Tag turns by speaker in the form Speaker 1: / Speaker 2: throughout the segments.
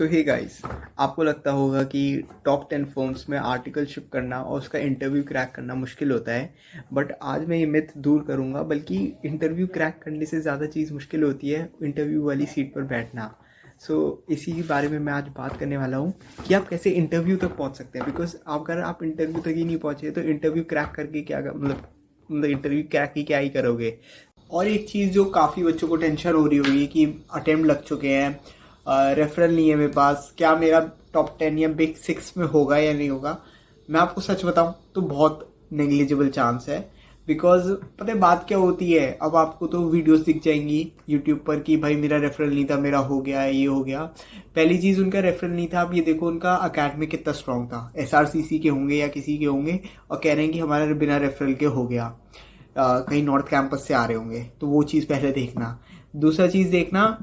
Speaker 1: सो hey guys, आपको लगता होगा कि टॉप 10 फर्म्स में आर्टिकलशिप करना और उसका इंटरव्यू क्रैक करना मुश्किल होता है। बट आज मैं ये मिथ दूर करूँगा, बल्कि इंटरव्यू क्रैक करने से ज़्यादा चीज़ मुश्किल होती है इंटरव्यू वाली सीट पर बैठना। इसी के बारे में मैं आज बात करने वाला हूँ कि आप कैसे इंटरव्यू तक पहुँच सकते हैं। बिकॉज अगर आप इंटरव्यू तक ही नहीं पहुँचे तो इंटरव्यू क्रैक करके क्या मतलब इंटरव्यू क्रैक ही क्या ही करोगे। और एक चीज़ जो काफ़ी बच्चों को टेंशन हो रही होगी कि अटेम्प्ट लग चुके हैं, रेफरल नहीं है मेरे पास, क्या मेरा टॉप 10 या बिग 6 में होगा या नहीं होगा। मैं आपको सच बताऊं तो बहुत नेग्लिजिबल चांस है। बिकॉज पता है बात क्या होती है, अब आपको तो वीडियोस दिख जाएंगी यूट्यूब पर कि भाई मेरा रेफरल नहीं था, मेरा हो गया, ये हो गया। पहली चीज़ उनका रेफरल नहीं था। आप ये देखो उनका अकेडमिक कितना स्ट्रांग था, एसआरसीसी के होंगे या किसी के होंगे, और कह रहे हैं कि हमारा बिना रेफरल के हो गया। कहीं नॉर्थ कैंपस से आ रहे होंगे, तो वो चीज़ पहले देखना। दूसरा चीज़ देखना,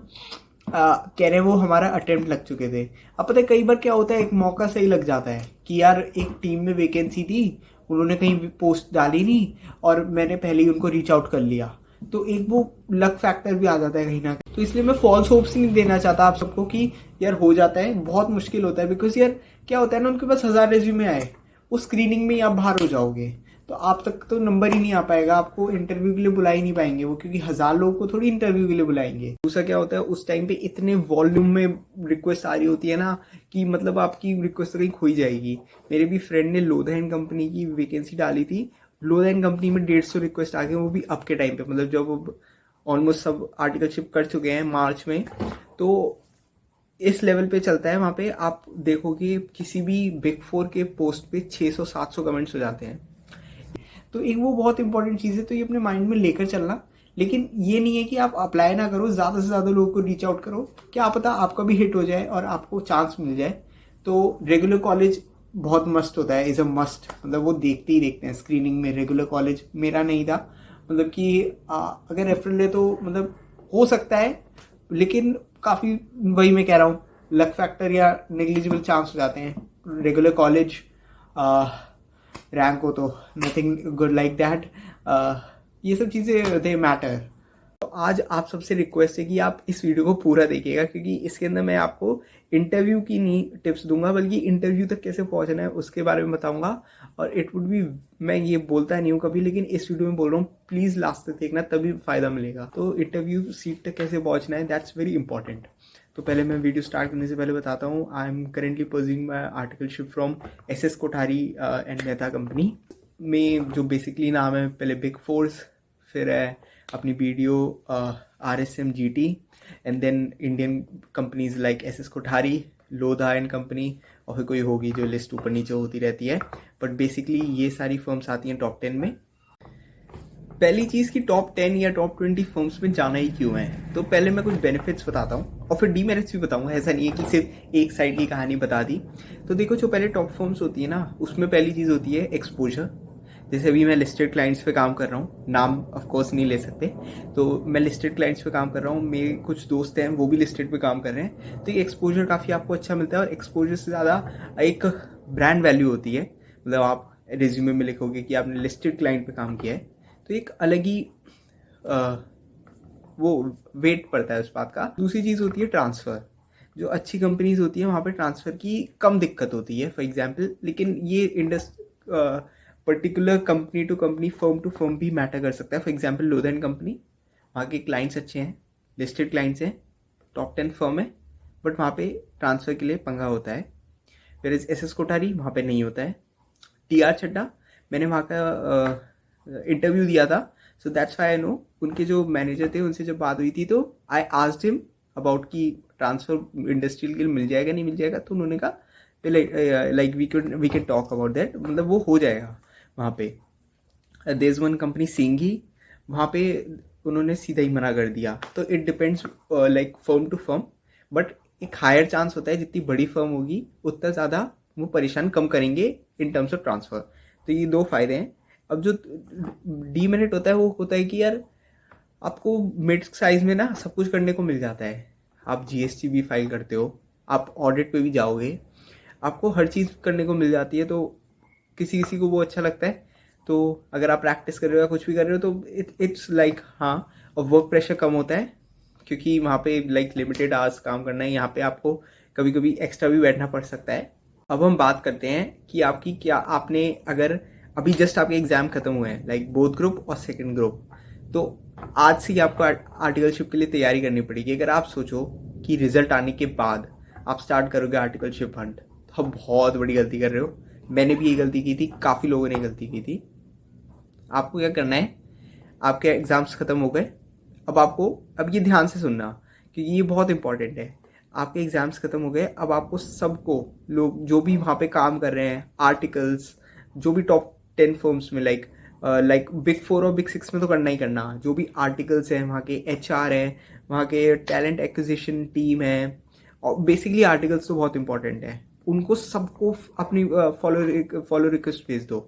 Speaker 1: कह रहे हैं वो हमारा अटेम्प्ट लग चुके थे। अब पता है कई बार क्या होता है, एक मौका सही लग जाता है कि यार एक टीम में वैकेंसी थी, उन्होंने कहीं पोस्ट डाली नहीं और मैंने पहले ही उनको रीच आउट कर लिया, तो एक वो लक फैक्टर भी आ जाता है कहीं ना कहीं। तो इसलिए मैं फॉल्स होप्स नहीं देना चाहता आप सबको कि यार हो जाता है, बहुत मुश्किल होता है। बिकॉज यार क्या होता है ना, उनके पास 1000 रेज्यूमे आए, उस स्क्रीनिंग में ही आप बाहर हो जाओगे, तो आप तक तो नंबर ही नहीं आ पाएगा, आपको इंटरव्यू के लिए बुला ही नहीं पाएंगे वो, क्योंकि 1000 लोगों को थोड़ी इंटरव्यू के लिए बुलाएंगे। दूसरा क्या होता है, उस टाइम पे इतने वॉल्यूम में रिक्वेस्ट आ रही होती है ना कि मतलब आपकी रिक्वेस्ट तो कहीं खो ही जाएगी। मेरे भी फ्रेंड ने लोधा एंड कंपनी की वैकेंसी डाली थी, लोधा एंड कंपनी में 150 रिक्वेस्ट आ गए, वो भी अब के टाइम पे, मतलब जब ऑलमोस्ट सब आर्टिकलशिप कर चुके हैं मार्च में। तो इस लेवल पे चलता है वहाँ पे। आप देखोगे किसी भी बिग 4 के पोस्ट पे 600-700 कमेंट्स हो जाते हैं। तो एक वो बहुत इंपॉर्टेंट चीज़ है, तो ये अपने माइंड में लेकर चलना। लेकिन ये नहीं है कि आप अप्लाई ना करो, ज़्यादा से ज़्यादा लोगों को रीच आउट करो, क्या पता आपका भी हिट हो जाए और आपको चांस मिल जाए। तो रेगुलर कॉलेज बहुत मस्त होता है, इज़ अ मस्ट, मतलब वो देखते ही देखते हैं स्क्रीनिंग में। रेगुलर कॉलेज मेरा नहीं था, मतलब कि अगर रेफरल ले तो मतलब हो सकता है, लेकिन काफ़ी, वही मैं कह रहा हूँ, लक फैक्टर या नेग्लिजिबल चांस हो जाते हैं। रेगुलर कॉलेज रैंक हो तो नथिंग गुड लाइक दैट। ये सब चीज़ें दे मैटर। तो आज आप सबसे रिक्वेस्ट है कि आप इस वीडियो को पूरा देखिएगा, क्योंकि इसके अंदर मैं आपको इंटरव्यू की नहीं टिप्स दूंगा, बल्कि इंटरव्यू तक कैसे पहुंचना है उसके बारे में बताऊंगा। और इट वुड बी, मैं ये बोलता नहीं हूँ कभी, लेकिन इस वीडियो में बोल रहा हूँ, प्लीज़ लास्ट तक देखना, तभी फ़ायदा मिलेगा। तो इंटरव्यू सीट तक कैसे पहुँचना है, दैट्स वेरी इंपॉर्टेंट। तो पहले मैं वीडियो स्टार्ट करने से पहले बताता हूँ, I am currently pursuing my articleship from SS Kothari and Mehta company में, जो बेसिकली नाम है पहले बिग फोर्स, फिर है अपनी video RSMGT, and then Indian companies like SS Kothari, Lodha and company, और फिर कोई होगी जो लिस्ट ऊपर नीचे होती रहती है। बट बेसिकली ये सारी फर्म्स आती हैं टॉप 10 में। पहली चीज़ कि टॉप 10 या टॉप 20 फर्म्स में जाना ही क्यों है, तो पहले मैं कुछ बेनिफिट्स बताता हूँ और फिर डीमेरिट्स भी बताऊंगा। ऐसा नहीं है कि सिर्फ एक साइड की कहानी बता दी। तो देखो, जो पहले टॉप फर्म्स होती है ना, उसमें पहली चीज़ होती है एक्सपोजर। जैसे अभी मैं लिस्टेड क्लाइंट्स पे काम कर रहा हूँ, नाम ऑफ कोर्स नहीं ले सकते, तो मैं लिस्टेड क्लाइंट्स पे काम कर रहा हूँ, मेरे कुछ दोस्त हैं वो भी लिस्टेड पे काम कर रहे हैं। तो ये एक्सपोजर काफ़ी आपको अच्छा मिलता है, और एक्सपोजर से ज़्यादा एक ब्रांड वैल्यू होती है। मतलब आप रिज्यूमे में लिखोगे कि आपने लिस्टेड क्लाइंट पे काम किया है, तो एक अलग ही वो वेट पड़ता है उस बात का। दूसरी चीज़ होती है ट्रांसफ़र। जो अच्छी कंपनीज होती है वहाँ पे ट्रांसफ़र की कम दिक्कत होती है, फॉर एग्जांपल। लेकिन ये particular company to company, firm to firm भी मैटर कर सकता है। For example Lodha and company, वहाँ के क्लाइंट्स अच्छे हैं, लिस्टेड क्लाइंट्स हैं, टॉप 10 फर्म है, बट वहाँ पे ट्रांसफ़र के लिए पंगा होता है। फिर एसएस कोठारी, वहाँ पे नहीं होता है। TR चड्डा, मैंने वहाँ का इंटरव्यू दिया था, so that's why I know. उनके जो मैनेजर थे उनसे जब बात हुई थी, तो आई आस्क्ड हिम अबाउट कि ट्रांसफर इंडस्ट्रियल के लिए मिल जाएगा नहीं मिल जाएगा, तो उन्होंने कहा like we can talk about that, मतलब वो हो जाएगा वहाँ पे। There is one company Singhi, वहाँ पे उन्होंने सीधा ही मना कर दिया। तो it depends like firm to firm, but एक हायर चांस होता है, जितनी बड़ी फर्म होगी उतना ज़्यादा वो परेशान कम करेंगे इन टर्म्स ऑफ ट्रांसफ़र। तो ये दो फायदे हैं। अब जो डीमेरिट होता है वो होता है कि यार आपको मिड साइज में ना सब कुछ करने को मिल जाता है। आप GST भी फाइल करते हो, आप ऑडिट पे भी जाओगे, आपको हर चीज़ करने को मिल जाती है। तो किसी किसी को वो अच्छा लगता है। तो अगर आप प्रैक्टिस कर रहे हो या कुछ भी कर रहे हो, तो इट्स लाइक हाँ, और वर्क प्रेशर कम होता है, क्योंकि वहाँ पे लाइक लिमिटेड आवर्स काम करना है। यहाँ पे आपको कभी कभी एक्स्ट्रा भी बैठना पड़ सकता है। अब हम बात करते हैं कि आपकी क्या, आपने अगर अभी जस्ट आपके एग्जाम खत्म हुए हैं, लाइक बोथ ग्रुप और सेकंड ग्रुप, तो आज से ही आपको आर्टिकलशिप के लिए तैयारी करनी पड़ेगी। अगर आप सोचो कि रिजल्ट आने के बाद आप स्टार्ट करोगे आर्टिकलशिप हंट, तो आप बहुत बड़ी गलती कर रहे हो। मैंने भी ये गलती की थी, काफ़ी लोगों ने गलती की थी। आपको क्या करना है, आपके एग्जाम्स खत्म हो गए, अब आपको, अब ये ध्यान से सुनना क्योंकि ये बहुत इंपॉर्टेंट है। आपके एग्जाम्स खत्म हो गए, अब आपको सबको, लोग जो भी वहाँ पे काम कर रहे हैं, आर्टिकल्स, जो भी टॉप 10 फर्म्स में, लाइक बिग 4 और बिग 6 में तो करना ही करना, जो भी आर्टिकल्स हैं, वहाँ के HR है, वहाँ के टैलेंट एक्विजिशन टीम है, और बेसिकली आर्टिकल्स तो बहुत इंपॉर्टेंट है, उनको सबको अपनी फॉलो रिक्वेस्ट भेज दो,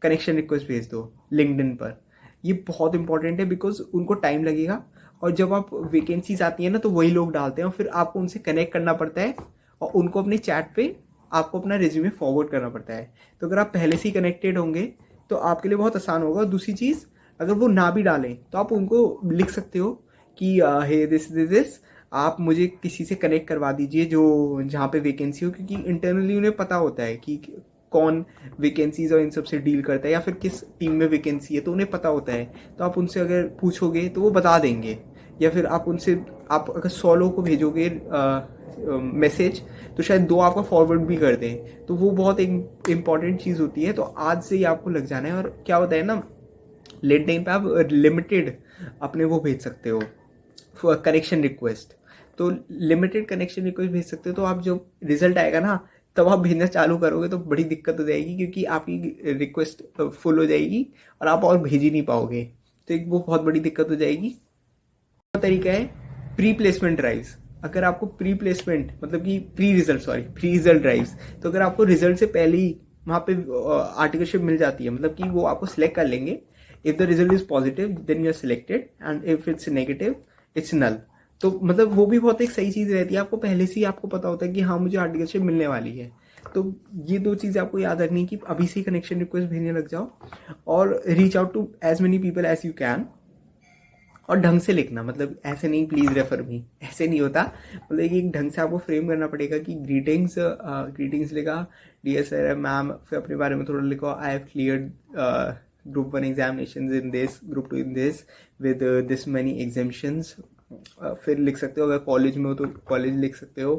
Speaker 1: कनेक्शन रिक्वेस्ट भेज दो लिंक्डइन पर। ये बहुत इंपॉर्टेंट है बिकॉज उनको टाइम लगेगा, और जब आप वैकेंसीज आती है ना तो वही लोग डालते हैं, और फिर आपको उनसे कनेक्ट करना पड़ता है और उनको अपने चैट पे आपको अपना रिज्यूमे फॉरवर्ड करना पड़ता है। तो अगर आप पहले से ही कनेक्टेड होंगे तो आपके लिए बहुत आसान होगा। दूसरी चीज़, अगर वो ना भी डालें तो आप उनको लिख सकते हो कि हे दिस आप मुझे किसी से कनेक्ट करवा दीजिए जो जहाँ पे वैकेंसी हो, क्योंकि इंटरनली उन्हें पता होता है कि कौन वैकेंसीज और इन सब से डील करता है या फिर किस टीम में वैकेंसी है, तो उन्हें पता होता है। तो आप उनसे अगर पूछोगे तो वो बता देंगे, या फिर आप उनसे, आप अगर 100 लोगों को भेजोगे मैसेज तो शायद 2 आपका फॉरवर्ड भी कर दें। तो वो बहुत एक इम्पॉर्टेंट चीज़ होती है। तो आज से ही आपको लग जाना है। और क्या होता है ना, लिंक्डइन पे आप लिमिटेड अपने वो भेज सकते हो कनेक्शन रिक्वेस्ट, तो लिमिटेड कनेक्शन रिक्वेस्ट भेज सकते हो। तो आप जब रिजल्ट आएगा ना तब आप भेजना चालू करोगे तो बड़ी दिक्कत हो जाएगी, क्योंकि आपकी रिक्वेस्ट फुल हो जाएगी और आप और भेज ही नहीं पाओगे, तो एक वो बहुत बड़ी दिक्कत हो जाएगी। तरीका है प्री प्लेसमेंट ड्राइव्स। अगर आपको प्री प्लेसमेंट मतलब कि प्री रिजल्ट ड्राइव्स, तो अगर आपको रिजल्ट से पहले ही वहाँ पे आर्टिकलशिप मिल जाती है, मतलब कि वो आपको सिलेक्ट कर लेंगे। If the result is positive then you are selected, and if it's negative it's null. तो मतलब वो भी बहुत एक सही चीज़ रहती है, आपको पहले से ही आपको पता होता है कि हाँ मुझे आर्टिकलशिप मिलने वाली है। तो ये 2 चीज़ें आपको याद रखनी है कि अभी से ही कनेक्शन रिक्वेस्ट भेजने लग जाओ और reach out to as many people as you can. और ढंग से लिखना, मतलब ऐसे नहीं प्लीज रेफर मी, ऐसे नहीं होता। मतलब एक ढंग से आपको फ्रेम करना पड़ेगा कि ग्रीटिंग्स लिखा, डियर सर मैम, फिर अपने बारे में थोड़ा लिखो, I have cleared group 1 examination in this, group 2 in this, with this many exemptions. फिर लिख सकते हो, अगर कॉलेज में हो तो कॉलेज लिख सकते हो।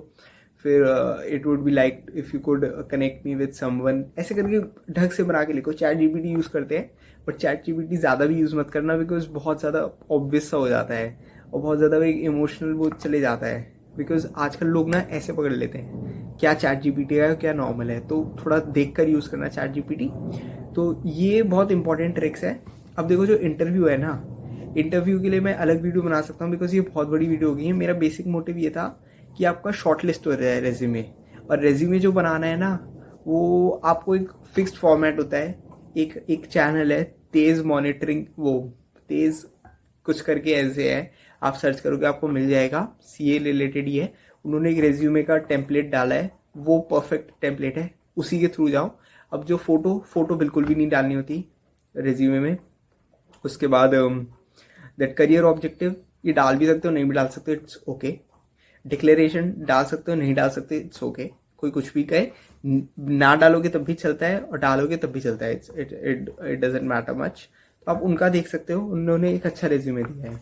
Speaker 1: फिर it would be like if you could connect me with someone, ऐसे करके ढंग से बना के लिखो। चैट जीपीटी यूज़ करते हैं, बट चैट जीपीटी ज़्यादा भी यूज़ मत करना, बिकॉज बहुत ज़्यादा ऑब्वियस सा हो जाता है और बहुत ज़्यादा एक इमोशनल वो चले जाता है। बिकॉज आजकल लोग ना ऐसे पकड़ लेते हैं क्या चैट जीपीटी है क्या नॉर्मल है, तो थोड़ा देख कर यूज़ करना चैट जीपीटी। तो ये बहुत इंपॉर्टेंट ट्रिक्स है। अब देखो जो इंटरव्यू है ना, इंटरव्यू के लिए मैं अलग वीडियो बना सकता हूँ, बिकॉज ये बहुत बड़ी वीडियो हो गई है। मेरा बेसिक मोटिव ये था कि आपका शॉर्ट लिस्ट हो रहा है रेज्यूमे, और रेज्यूमे जो बनाना है ना वो आपको एक फिक्स्ड फॉर्मेट होता है। एक चैनल है तेज मॉनिटरिंग, वो तेज कुछ करके ऐसे है, आप सर्च करोगे आपको मिल जाएगा, सीए रिलेटेड ही है। उन्होंने एक रेज्यूमे का टेम्पलेट डाला है, वो परफेक्ट टेम्पलेट है, उसी के थ्रू जाओ। अब जो फोटो बिल्कुल भी नहीं डालनी होती रेज्यूमे में। उसके बाद दैट करियर ऑब्जेक्टिव, ये डाल भी सकते हो नहीं भी डाल सकते, इट्स ओके। डिक्लेरेशन डाल सकते हो नहीं डाल सकते, इट्स ओके, कोई कुछ भी कहे। ना डालोगे तब भी चलता है और डालोगे तब भी चलता है, इट डजेंट मैटर मच। तो आप उनका देख सकते हो, उन्होंने एक अच्छा रेज्यूमे दिया है।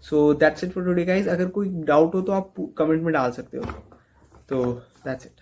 Speaker 1: So that's it for today guys. अगर कोई डाउट हो तो आप कमेंट में डाल सकते हो। तो दैट्स इट।